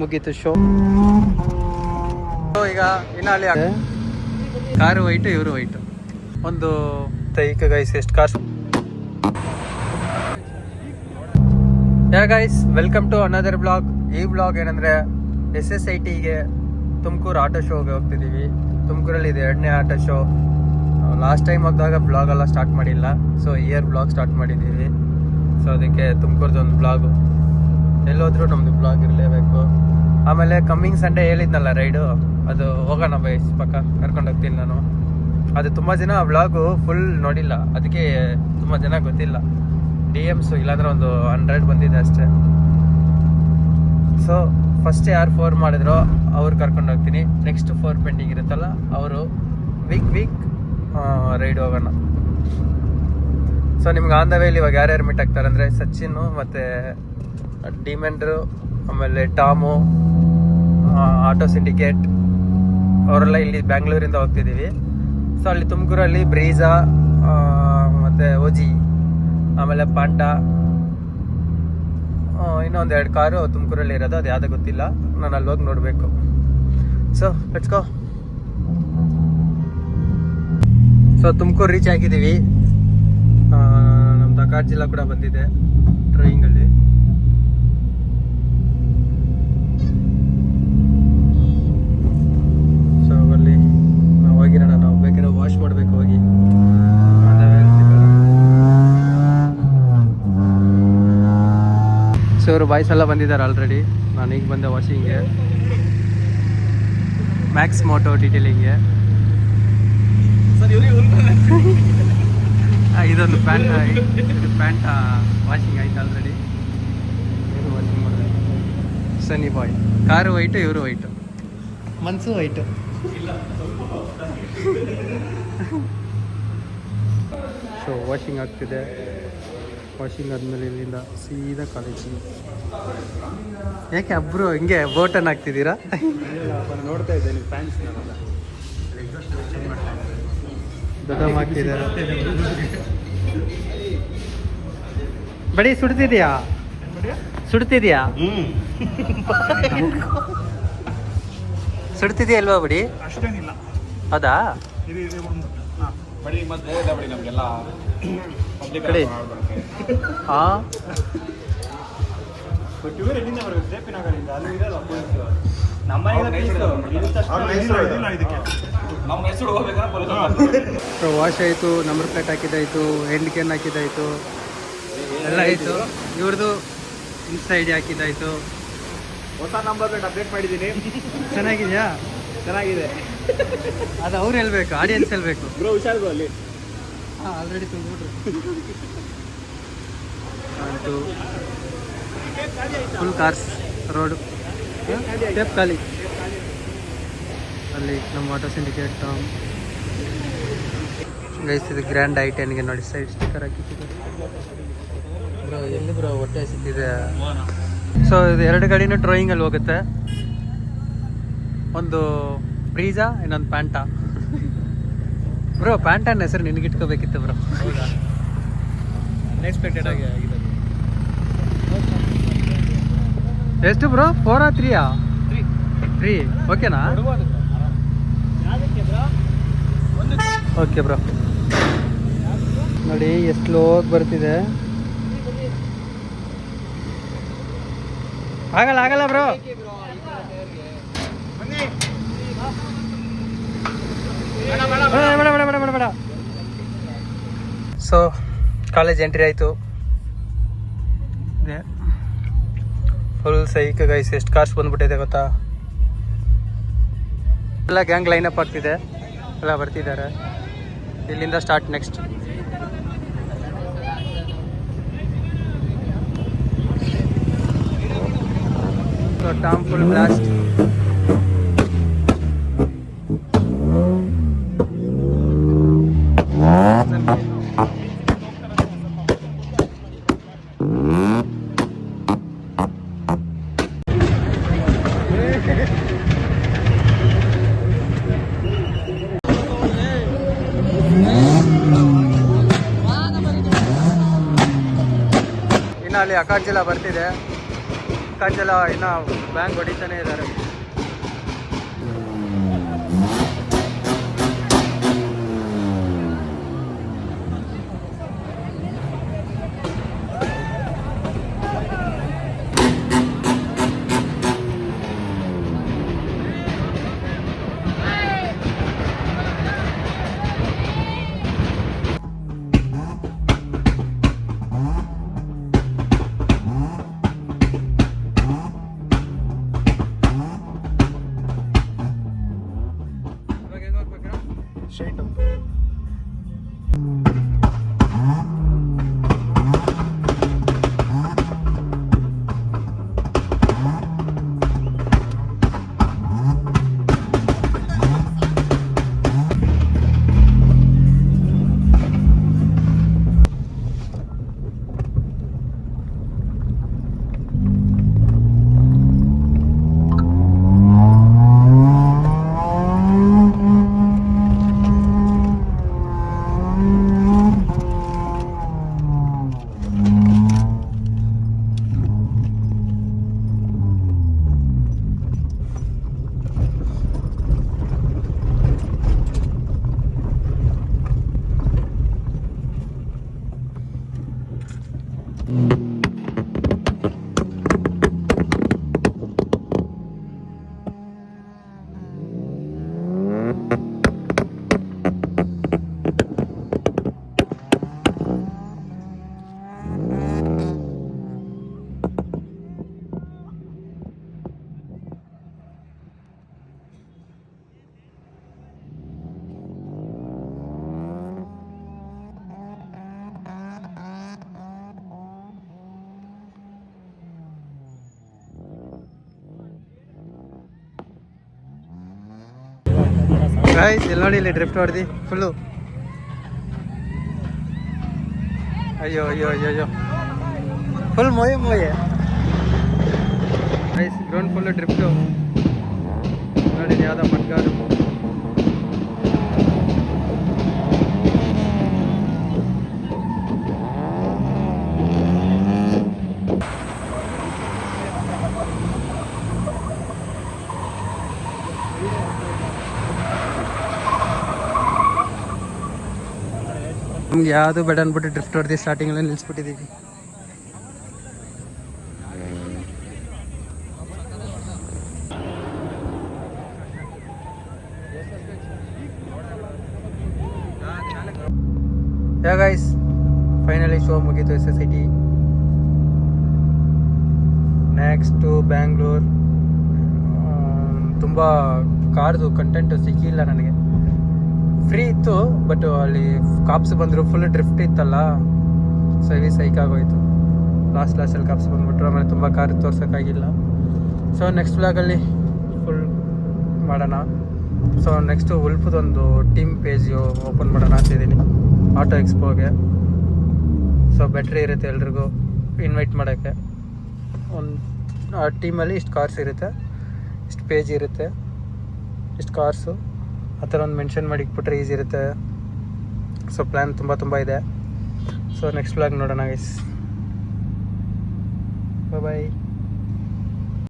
ಮುಗೀತು ಶೋ. ಈಗ ಇನ್ನ ಅಲ್ಲಿ ಕಾರು ವೈಟು, ಇವರು ವೈಟು. ಒಂದು ಈಗ ಗೈಸ್ ಎಷ್ಟು ಕಾಸು. Yeah guys, welcome to another blog. ಈ ಬ್ಲಾಗ್ ಏನಂದ್ರೆ SSITಗೆ ತುಮಕೂರು ಆಟೋ ಶೋಗೆ ಹೋಗ್ತಿದ್ದೀವಿ. ತುಮಕೂರಲ್ಲಿ ಇದೆ 2ನೇ ಆಟೋ ಶೋ. ಲಾಸ್ಟ್ ಟೈಮ್ ಹೋಗಿದಾಗ ಬ್ಲಾಗ್ ಎಲ್ಲ ಸ್ಟಾರ್ಟ್ ಮಾಡಿಲ್ಲ, ಸೊ ಇಯರ್ ಬ್ಲಾಗ್ ಸ್ಟಾರ್ಟ್ ಮಾಡಿದ್ದೀವಿ. ಸೊ ಅದಕ್ಕೆ ತುಮಕೂರ್ದು ಒಂದು ಬ್ಲಾಗು, ಎಲ್ಲೋದ್ರೂ ನಮ್ಮದು ಬ್ಲಾಗ್ ಇರಲೇಬೇಕು. ಆಮೇಲೆ ಕಮ್ಮಿಂಗ್ ಸಂಡೇ ಹೇಳಿದ್ನಲ್ಲ ರೈಡು, ಅದು ಹೋಗೋಣ ಬೈಸ್, ಪಕ್ಕ ಕರ್ಕೊಂಡು ಹೋಗ್ತೀನಿ ನಾನು. ಅದು ತುಂಬ ಜನ ಬ್ಲಾಗು ಫುಲ್ ನೋಡಿಲ್ಲ, ಅದಕ್ಕೆ ತುಂಬ ಜನ ಗೊತ್ತಿಲ್ಲ. DMs ಇಲ್ಲಾಂದ್ರೆ ಒಂದು 100 ಬಂದಿದೆ ಅಷ್ಟೇ. ಸೊ ಫಸ್ಟ್ ಯಾರು 4 ಮಾಡಿದ್ರೋ ಅವ್ರು ಕರ್ಕೊಂಡು ಹೋಗ್ತೀನಿ. ನೆಕ್ಸ್ಟ್ 4 ಪೆಂಡಿಂಗ್ ಇರುತ್ತಲ್ಲ ಅವರು ವೀಕ್ ರೈಡ್ ಹೋಗೋಣ. ಸೊ ನಿಮ್ಗೆ ಆನ್ ದ ವೇಲಿ ಇವಾಗ ಯಾರ್ಯಾರು ಮೀಟ್ ಆಗ್ತಾರೆ ಅಂದರೆ ಸಚಿನ್ ಮತ್ತು ಡಿಮೆಂಡ್ರು, ಆಮೇಲೆ ಟಾಮು, ಆಟೋ ಸಿಂಡಿಕೇಟ್ ಅವರೆಲ್ಲ ಇಲ್ಲಿ ಬ್ಯಾಂಗ್ಳೂರಿಂದ ಹೋಗ್ತಿದ್ದೀವಿ. ಸೊ ಅಲ್ಲಿ ತುಮಕೂರಲ್ಲಿ ಬ್ರೀಜಾ ಮತ್ತು ಓಜಿ, ಆಮೇಲೆ ಪಾಂಟಾ, ಇನ್ನೊಂದು 2 ಕಾರು ತುಮಕೂರಲ್ಲಿ ಇರೋದು, ಅದು ಯಾವುದೋ ಗೊತ್ತಿಲ್ಲ, ನಾನು ಅಲ್ಲಿ ಹೋಗಿ ನೋಡಬೇಕು. So let's go. So Tumakuru reach ಆಗಿದ್ದೀವಿ. ನಮ್ದು ಅಕಾಡ್ ಜಿಲ್ಲಾ ಕೂಡ ಬಂದಿದೆ ಡ್ರೈವಿಂಗಲ್ಲಿ. ಸೊ ಅಲ್ಲಿ ನಾವು ಹೋಗಿರೋಣ, ನಾವು ಬೇಕಾದ್ರೆ ವಾಶ್ ಮಾಡಬೇಕು ಹೋಗಿ. ಸೊ ಇವರು ಬಾಯ್ಸ್ ಎಲ್ಲ ಬಂದಿದ್ದಾರೆ ಆಲ್ರೆಡಿ. ನಾನು ಈಗ ಬಂದೆ ವಾಷಿಂಗ್ಗೆ, ಮ್ಯಾಕ್ಸ್ ಮೋಟೋ ಡೀಟೇಲಿಂಗ್ಗೆ. ಇದೊಂದು ಪ್ಯಾಂಟ್ ವಾಷಿಂಗ್ ಆಯ್ತು ಆಲ್ರೆಡಿ. ಇದು ವಾಷಿಂಗ್ ಮಾಡಬೇಕು. ಸನಿ ಬಾಯ್, ಕಾರು ವೈಟು, ಇವರು ವೈಟು, ಮನ್ಸು ವೈಟು. ಸೊ ವಾಷಿಂಗ್ ಆಗ್ತಿದೆ. ವಾಷಿಂಗ್ ಆದಮೇಲೆ ಇಲ್ಲಿಂದ ಸೀದಾ ಕಾಲೇಜಿಗೆ. ಯಾಕೆ ಅಬ್ರು ಹಿಂಗೆ ಬೋಟನ್ ಹಾಕ್ತಿದ್ದೀರಾ? ನೋಡ್ತಾ ಇದ್ದೇನೆ ಫ್ಯಾನ್ಸ್ ದೊಡ್ಡ ಹಾಕ್ತಿದ್ದಾರೆ. ಬಡಿ ಸುಡ್ತಿದ್ಯಾ? ಸುಡ್ತಿದ್ಯಾ? ಸುಡ್ತಿದ್ಯಾ ಅಲ್ವಾ ಬಡಿ? ಅಷ್ಟೇನಿಲ್ಲ. ಹೌದಾ? ಬಡಿ ಮತ್ತೆ ಬಡಿ ನಮಗೆಲ್ಲ ಕಡೆ ಹಾಂ ವಾಶ್ ಆಯಿತು, ನಂಬರ್ ಪ್ಲೇಟ್ ಹಾಕಿದ್ದಾಯಿತು, ಹೆಂಡ್ ಕ್ಯಾನ್ ಹಾಕಿದ್ದಾಯಿತು, ಎಲ್ಲ ಆಯಿತು. ಇವ್ರದ್ದು ಇನ್ಸ್ಟಾ ID ಹಾಕಿದ್ದಾಯಿತು. ಹೊಸ ನಂಬರ್ ಪ್ಲೇಟ್ ಅಪ್ಡೇಟ್ ಮಾಡಿದ್ದೀನಿ. ಚೆನ್ನಾಗಿದೆಯಾ? ಚೆನ್ನಾಗಿದೆ. ಅದು ಅವ್ರು ಹೇಳ್ಬೇಕು, ಆಡಿಯನ್ಸ್ ಹೇಳ್ಬೇಕು. ಬ್ರೋ ಹುಷಾರು ಅಲ್ಲಿ. ಹಾಂ ಆಲ್ರೆಡಿ ತುಂಬಿಡ್ರಿ. ಆಯಿತು, ಫುಲ್ ಕಾರ್ಸ್ ರೋಡು ಟೇಪ್ ಖಾಲಿ. ಅಲ್ಲಿ ನಮ್ಮ ಆಟೋ ಸಿಂಡಿಕೇಟ್ ಟಾಮ್ ಗೈಸ್. ಇದು ಗ್ರ್ಯಾಂಡ್ I10ಗೆ ನೋಡಿ ಸೈಡ್ ಸ್ಟಿಕ್ಕರ್ ಹಾಕಿಟ್ಟಿದೆ. ಬ್ರೋ ಎಲ್ಲಿ ಬ್ರೋ ಹೊಟ್ಟೆ ಸಿಕ್ಕಿದೆ. ಸೊ ಇದು 2 ಗಾಡಿನೂ ಡ್ರಾಯಿಂಗಲ್ಲಿ ಹೋಗುತ್ತೆ. ಒಂದು ಬ್ರೀಜಾ, ಇನ್ನೊಂದು ಪ್ಯಾಂಟಾ. ಬ್ರೋ ಪ್ಯಾಂಟನ್ನ ಹೆಸರು ನಿನಗೆ ಇಟ್ಕೋಬೇಕಿತ್ತು ಬ್ರೋ. ಹೌದಾ? ಅನ್ಎಕ್ಸ್ಪೆಕ್ಟೆಡ್ ಆಗಿ ಆಗಿದೆ. ಎಷ್ಟು ಬ್ರೋ? 4 3 3 ಓಕೆನಾ? Okay bro. ನೋಡಿ ಎಷ್ಟು ಲೋಗ್ ಬರ್ತಿದೆ. ಆಗಲ್ಲ ಬ್ರೋ. ಬೇಡ. ಸೊ ಕಾಲೇಜ್ ಎಂಟ್ರಿ ಆಯಿತು. Full psych guys. ಎಷ್ಟು ಕಾರ್ಸ್ ಬಂದ್ಬಿಟ್ಟಿದೆ ಗೊತ್ತಾ? ಎಲ್ಲ ಗ್ಯಾಂಗ್ ಲೈನಪ್ ಆಗ್ತಿದೆ, ಎಲ್ಲ ಬರ್ತಿದ್ದಾರೆ. ಇಲ್ಲಿಂದ start next. So Tom full blast. ಇನ್ನು ಅಲ್ಲಿ ಅಕಾಡ್ ಜಿಲ್ಲಾ ಬರ್ತಿದೆ. ಅಕಾಡ್ ಜಿಲ್ಲಾ ಇನ್ನು ಬ್ಯಾಂಕ್ ಹೊಡಿತಾನೆ ಇದ್ದಾರೆ. ಇವಾಗ ಹೆಂಗ್ ಹೋಗ್ಬೇಕಣ್ಣ? ಸ್ಟ್ರೈಟ್ ಗೈಸ್ ಇಲ್ಲಿ ನೋಡಿ, ಇಲ್ಲಿ ಡ್ರಿಫ್ಟ್ ಹೊಡೆದು ಫುಲ್ಲು. ಅಯ್ಯೋ ಅಯ್ಯೋ ಅಯ್ಯೋ ಅಯ್ಯೋ, ಫುಲ್ ಮೋಯೆ ಮೋಯೆ ಗೈಸ್. ಗ್ರೌಂಡ್ ಫುಲ್ಲು ಡ್ರಿಫ್ಟು ನೋಡಿ, ಯಾವುದೋ ಮಡ್ಗಾಡು. ನಮ್ಗೆ ಯಾವುದು ಬೇಡ ಅಂದ್ಬಿಟ್ಟು ಡ್ರಿಫ್ಟ್ ಹೊಡೆದು ಸ್ಟಾರ್ಟಿಂಗಲ್ಲೇ ನಿಲ್ಲಿಸ್ಬಿಟ್ಟಿದ್ದೀವಿ. ಗೈಸ್ ಫೈನಲಿ ಶೋ ಮುಗೀತು SSIT. ನೆಕ್ಸ್ಟು ಬ್ಯಾಂಗ್ಳೂರ್. ತುಂಬ ಕಾರ್ದು ಕಂಟೆಂಟು ಸಿಕ್ಕಿಲ್ಲ ನನಗೆ. ಫ್ರೀ ಇತ್ತು, ಬಟ್ ಅಲ್ಲಿ ಕಾಪ್ಸ್ ಬಂದರು. ಫುಲ್ ಡ್ರಿಫ್ಟ್ ಇತ್ತಲ್ಲ, ಸರಿ ಸೈಕ್ ಆಗೋಯ್ತು. ಲಾಸ್ಟಲ್ಲಿ ಕಾಪ್ಸ್ ಬಂದುಬಿಟ್ರು. ಆಮೇಲೆ ತುಂಬ ಕಾರ್ ತೋರ್ಸೋಕ್ಕಾಗಿಲ್ಲ. ಸೊ ನೆಕ್ಸ್ಟ್ ವ್ಲಾಗಲ್ಲಿ ಫುಲ್ ಮಾಡೋಣ. ಸೊ ನೆಕ್ಸ್ಟು ಉಲ್ಫದೊಂದು ಟೀಮ್ ಪೇಜ್ ಓಪನ್ ಮಾಡೋಣ ಅಂತಿದ್ದೀನಿ ಆಟೋ ಎಕ್ಸ್ಪೋಗೆ. ಸೊ ಬೆಟ್ರಿ ಇರುತ್ತೆ ಎಲ್ರಿಗೂ ಇನ್ವೈಟ್ ಮಾಡೋಕ್ಕೆ. ಒಂದು ಆ ಟೀಮಲ್ಲಿ ಇಷ್ಟು ಕಾರ್ಸ್ ಇರುತ್ತೆ, ಇಷ್ಟು ಪೇಜ್ ಇರುತ್ತೆ, ಇಷ್ಟು ಕಾರ್ಸು, ಆ ಥರ ಒಂದು ಮೆನ್ಷನ್ ಮಾಡಿ ಇಟ್ಬಿಟ್ರೆ ಈಸಿ ಇರುತ್ತೆ. ಸೊ ಪ್ಲ್ಯಾನ್ ತುಂಬ ಇದೆ. ಸೊ ನೆಕ್ಸ್ಟ್ ವ್ಲಾಗ್ ನೋಡೋಣ ಗೈಸ್. ಬಾಯ್.